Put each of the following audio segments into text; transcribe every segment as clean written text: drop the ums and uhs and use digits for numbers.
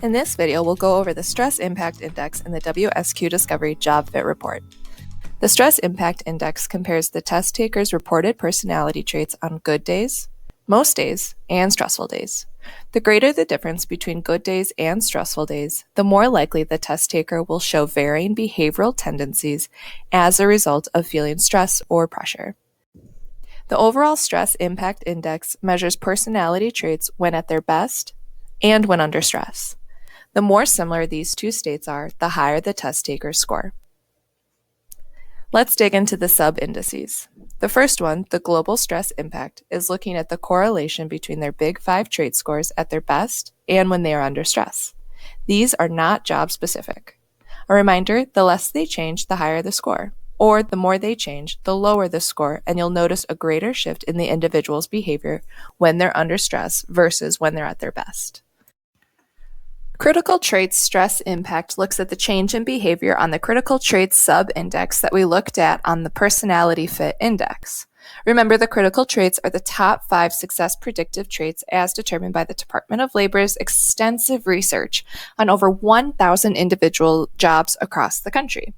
In this video, we'll go over the Stress Impact Index in the WSQ-Discovery Job Fit Report. The Stress Impact Index compares the test taker's reported personality traits on good days, most days, and stressful days. The greater the difference between good days and stressful days, the more likely the test taker will show varying behavioral tendencies as a result of feeling stress or pressure. The overall Stress Impact Index measures personality traits when at their best and when under stress. The more similar these two states are, the higher the test taker's score. Let's dig into the sub-indices. The first one, the Global Stress Impact, is looking at the correlation between their Big 5 trait scores at their best and when they are under stress. These are not job-specific. A reminder, the less they change, the higher the score, or the more they change, the lower the score, and you'll notice a greater shift in the individual's behavior when they're under stress versus when they're at their best. Critical Traits Stress Impact looks at the change in behavior on the Critical Traits sub-index that we looked at on the Personality Fit Index. Remember, the critical traits are the top 5 success predictive traits as determined by the Department of Labor's extensive research on over 1,000 individual jobs across the country.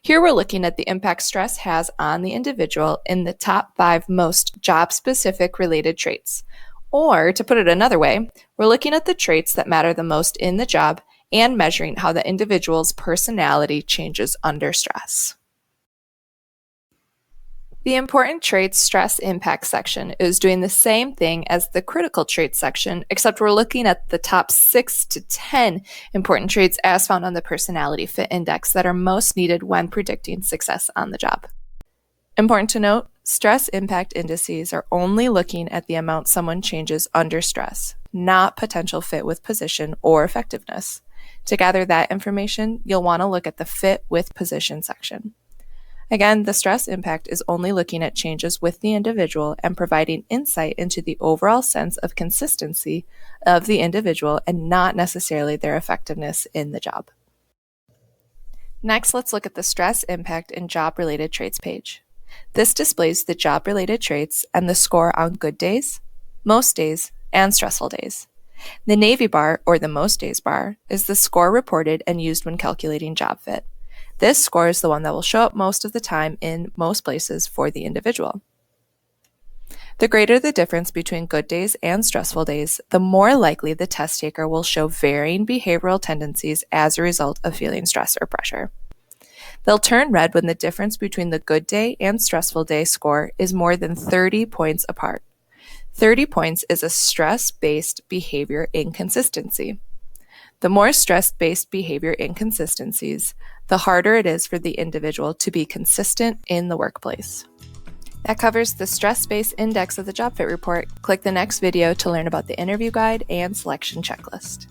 Here we're looking at the impact stress has on the individual in the top 5 most job-specific related traits. Or, to put it another way, we're looking at the traits that matter the most in the job and measuring how the individual's personality changes under stress. The Important Traits Stress Impact section is doing the same thing as the Critical Traits section, except we're looking at the top 6 to 10 important traits as found on the Personality Fit Index that are most needed when predicting success on the job. Important to note, stress impact indices are only looking at the amount someone changes under stress, not potential fit with position or effectiveness. To gather that information, you'll want to look at the fit with position section. Again, the stress impact is only looking at changes with the individual and providing insight into the overall sense of consistency of the individual and not necessarily their effectiveness in the job. Next, let's look at the stress impact in job-related traits page. This displays the job-related traits and the score on good days, most days, and stressful days. The navy bar, or the most days bar, is the score reported and used when calculating job fit. This score is the one that will show up most of the time in most places for the individual. The greater the difference between good days and stressful days, the more likely the test taker will show varying behavioral tendencies as a result of feeling stress or pressure. They'll turn red when the difference between the good day and stressful day score is more than 30 points apart. 30 points is a stress-based behavior inconsistency. The more stress-based behavior inconsistencies, the harder it is for the individual to be consistent in the workplace. That covers the stress-based index of the Job Fit Report. Click the next video to learn about the interview guide and selection checklist.